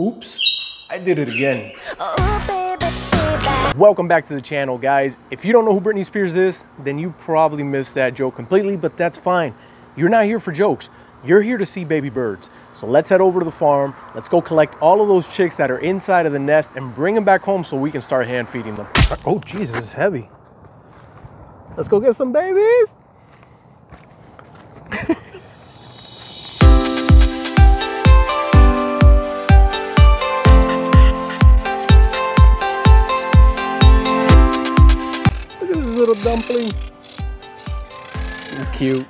Oops, I did it again. Welcome back to the channel, guys. If you don't know who Britney Spears is, then you probably missed that joke completely, but that's fine. You're not here for jokes. You're here to see baby birds. So let's head over to the farm. Let's go collect all of those chicks that are inside of the nest and bring them back home so we can start hand feeding them. Oh, Jesus, it's heavy. Let's go get some babies. Little dumpling. He's cute.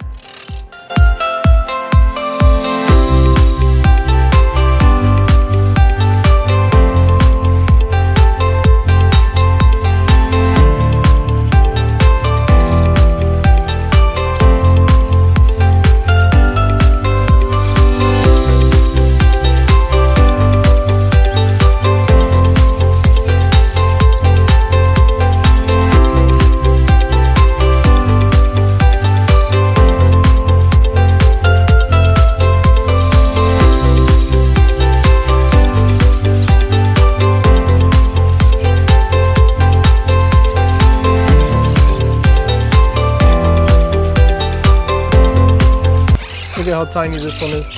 Look at how tiny this one is.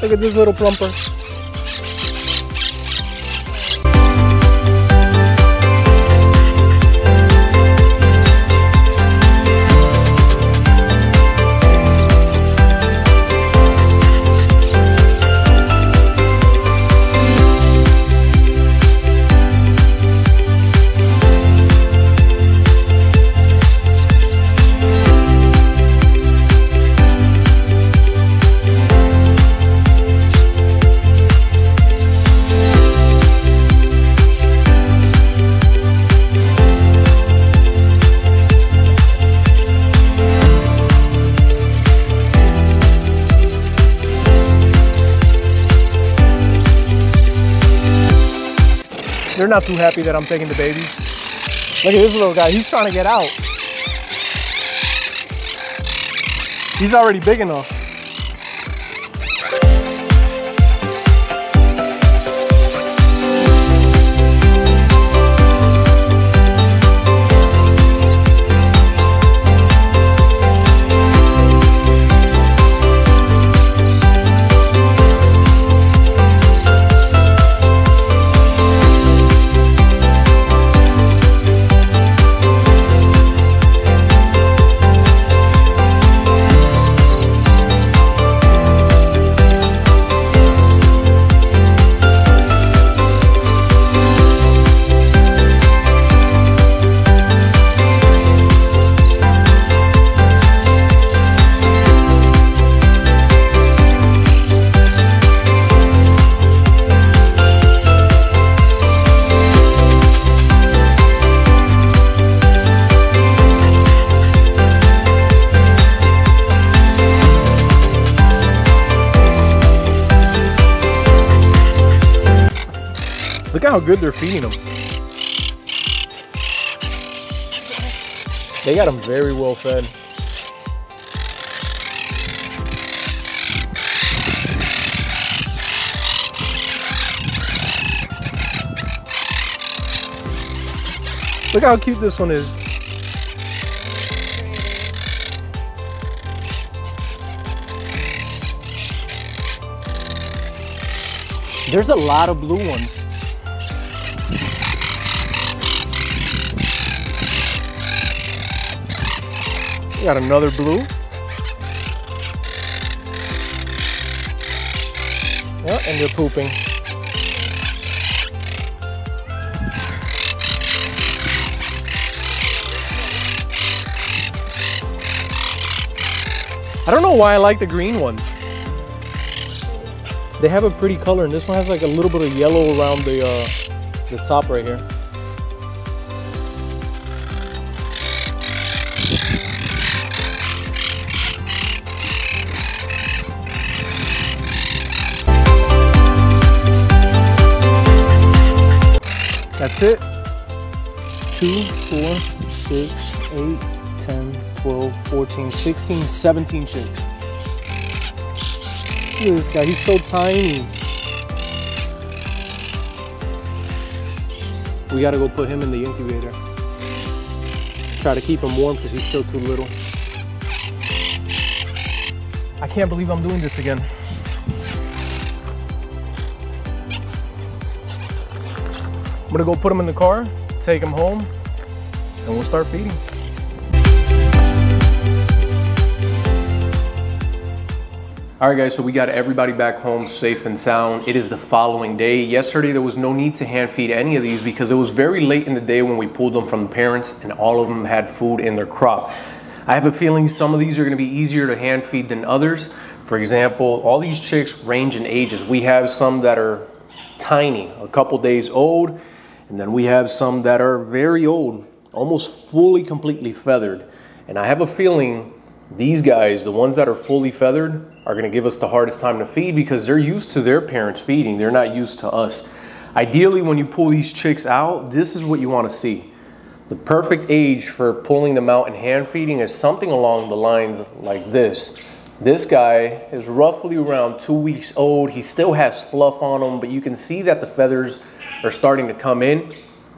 Look at this little plumper. They're not too happy that I'm taking the babies. Look at this little guy, he's trying to get out. He's already big enough. Look how good they're feeding them. They got them very well fed. Look how cute this one is. There's a lot of blue ones. We got another blue. Yeah, and they're pooping. I don't know why I like the green ones. They have a pretty color, and this one has like a little bit of yellow around the top right here. That's it. 2, 4, 6, 8, 10, 12, 14, 16, 17 chicks. Look at this guy, he's so tiny. We gotta go put him in the incubator. Try to keep him warm because he's still too little. I can't believe I'm doing this again. I'm gonna go put him in the car, take him home, and we'll start feeding. All right guys, so we got everybody back home safe and sound. It is the following day. Yesterday there was no need to hand feed any of these because it was very late in the day when we pulled them from the parents and all of them had food in their crop. I have a feeling some of these are gonna be easier to hand feed than others. For example, all these chicks range in ages. We have some that are tiny, a couple days old, and then we have some that are very old, almost fully, completely feathered. And I have a feeling these guys, the ones that are fully feathered, are gonna give us the hardest time to feed because they're used to their parents feeding. They're not used to us. Ideally, when you pull these chicks out, this is what you wanna see. The perfect age for pulling them out and hand feeding is something along the lines like this. This guy is roughly around 2 weeks old. He still has fluff on him, but you can see that the feathers are starting to come in.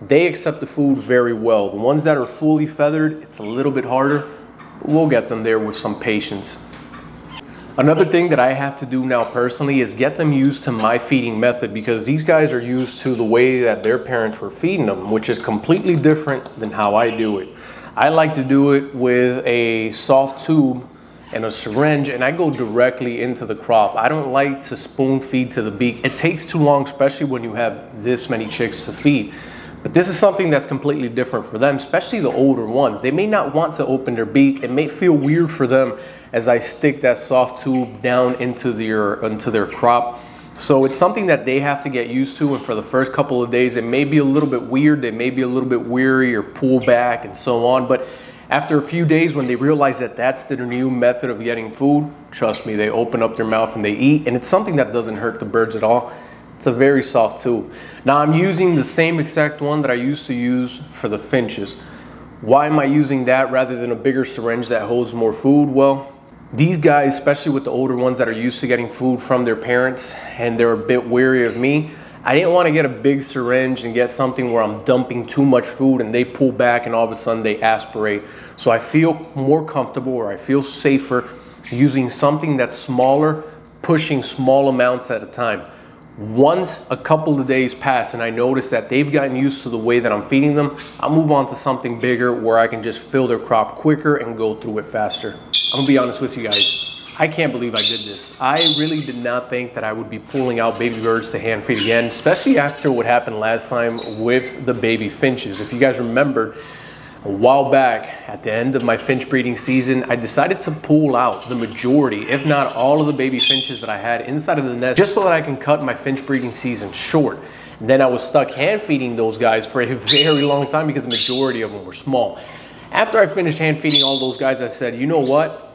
They accept the food very well. The ones that are fully feathered, it's a little bit harder. We'll get them there with some patience. Another thing that I have to do now personally is get them used to my feeding method because these guys are used to the way that their parents were feeding them, which is completely different than how I do it. I like to do it with a soft tube and a syringe, and I go directly into the crop. I don't like to spoon feed to the beak. It takes too long, especially when you have this many chicks to feed. But this is something that's completely different for them, especially the older ones. They may not want to open their beak. It may feel weird for them as I stick that soft tube down into their crop. So it's something that they have to get used to, and for the first couple of days, it may be a little bit weird. They may be a little bit weary or pull back and so on. But after a few days, when they realize that that's their new method of getting food, trust me, they open up their mouth and they eat. And it's something that doesn't hurt the birds at all. It's a very soft tube. Now I'm using the same exact one that I used to use for the finches. Why am I using that rather than a bigger syringe that holds more food? Well, these guys, especially with the older ones that are used to getting food from their parents and they're a bit wary of me, I didn't want to get a big syringe and get something where I'm dumping too much food and they pull back and all of a sudden they aspirate. So I feel more comfortable, or I feel safer using something that's smaller, pushing small amounts at a time. Once a couple of days pass and I notice that they've gotten used to the way that I'm feeding them, I'll move on to something bigger where I can just fill their crop quicker and go through it faster. I'm gonna be honest with you guys. I can't believe I did this. I really did not think that I would be pulling out baby birds to hand feed again, especially after what happened last time with the baby finches. If you guys remember, a while back, at the end of my finch breeding season, I decided to pull out the majority, if not all of the baby finches that I had inside of the nest, just so that I can cut my finch breeding season short. And then I was stuck hand feeding those guys for a very long time because the majority of them were small. After I finished hand feeding all those guys, I said, you know what?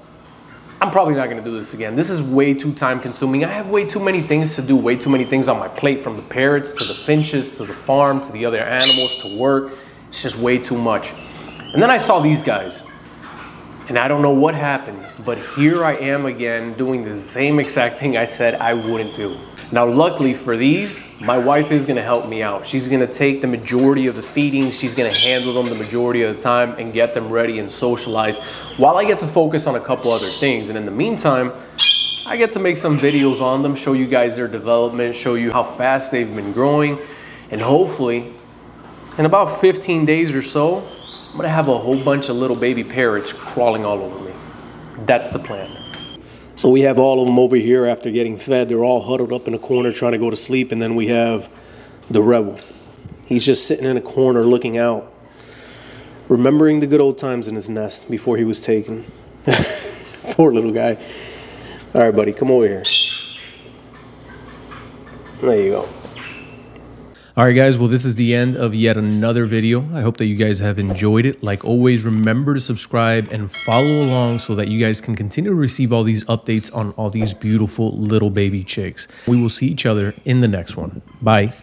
I'm probably not gonna do this again. This is way too time consuming. I have way too many things to do, way too many things on my plate, from the parrots to the finches, to the farm, to the other animals, to work. It's just way too much. And then I saw these guys, and I don't know what happened, but here I am again doing the same exact thing I said I wouldn't do. Now, luckily for these, my wife is gonna help me out. She's gonna take the majority of the feedings, she's gonna handle them the majority of the time and get them ready and socialized, while I get to focus on a couple other things. And in the meantime, I get to make some videos on them, show you guys their development, show you how fast they've been growing, and hopefully, in about 15 days or so, I'm gonna have a whole bunch of little baby parrots crawling all over me. That's the plan. So we have all of them over here after getting fed. They're all huddled up in a corner trying to go to sleep. And then we have the rebel. He's just sitting in a corner looking out, remembering the good old times in his nest before he was taken. Poor little guy. All right, buddy, come over here. There you go. All right, guys, well, this is the end of yet another video. I hope that you guys have enjoyed it. Like always, remember to subscribe and follow along so that you guys can continue to receive all these updates on all these beautiful little baby chicks. We will see each other in the next one. Bye.